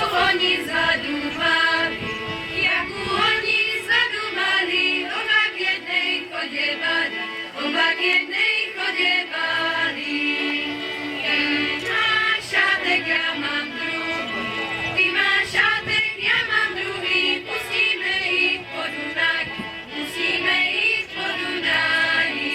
oni zadumali, jaku oni zadumali, oba v jednej chodevali, oba v jednej chodevali. Ty máš šátek, ja mám druhý, ty máš šátek, ja mám druhý, pustíme ich po Dunaji, musíme ísť po Dunaji.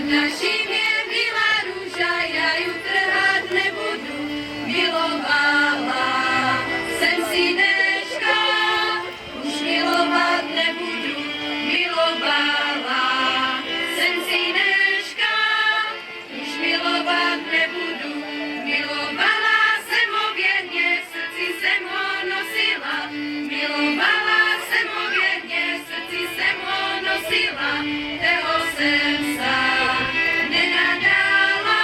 Naším je byla růža, já ju trhat nebudu, milovala jsem si dneška, už milovat nebudu, milovala jsem si dneška, už milovat nebudu, milovala jsem ho věrně, v srdci jsem ho nosila, milovala jsem ho věrně, v srdci jsem ho nosila, toho jsem sám nenadala,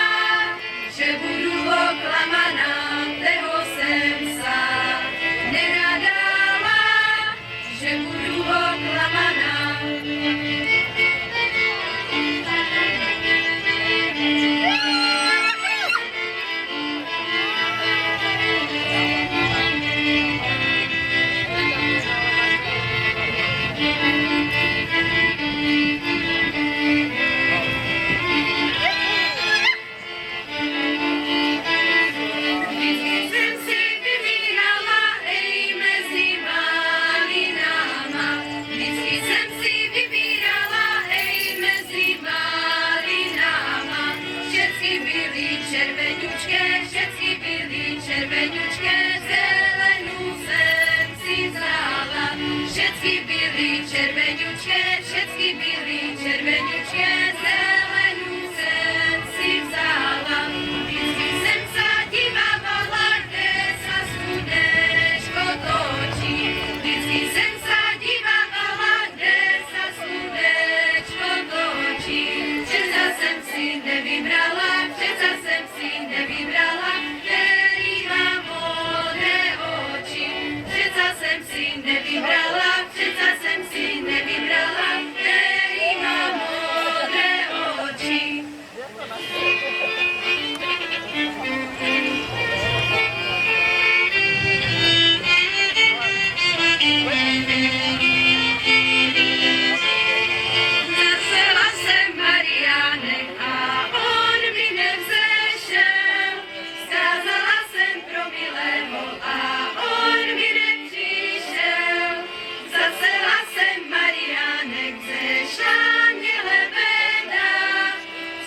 že budu oklamaná, toho jsem sám nenadala, že budu oklamaná. Červeňučké, zelenú sem si vzala. Všetky byli červeňučké, všetky byli červeňučké, zelenú sem si vzala. Vždycky sem sa dívala, kde sa slunečko točí. Vždycky sem sa dívala, kde sa slunečko točí. Včera sem si nevybrala, včera sem si nevybrala, nevybrala, přece jsem si nevybrala, který má modré oči. Nasela jsem Mariánek a on mi nevzešel, zkázala jsem pro milého a on mi nepřišel. Zasela jsem Mariánek, zešla mě lebeda,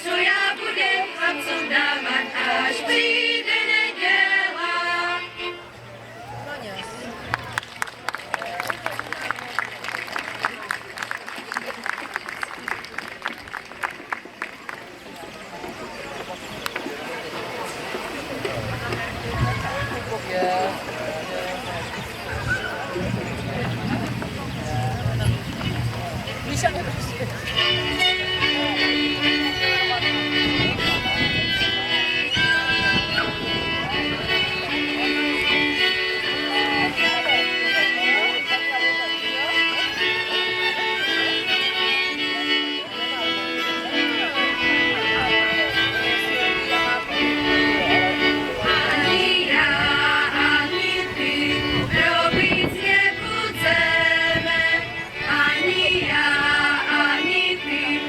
co já budem chlapcom dávat, až přijde neděla. Ani já, ani ty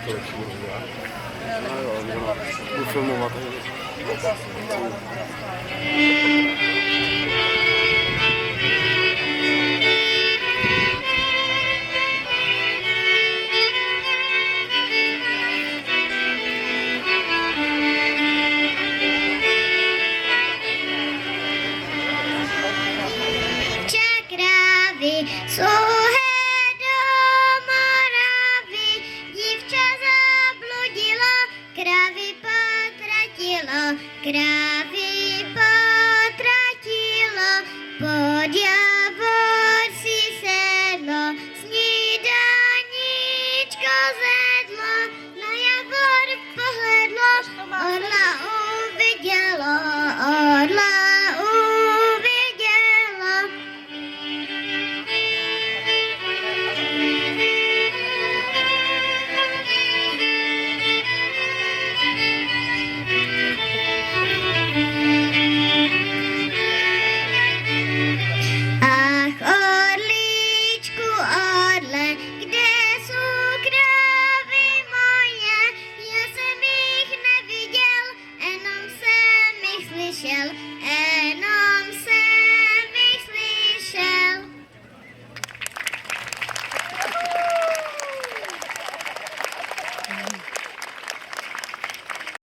to lepší budu dělat. No jo, no, budu filmovat. Krávy, suhé do Moravy, dívča zabludilo, krávy potratilo, pod javor si sedlo, snídaničko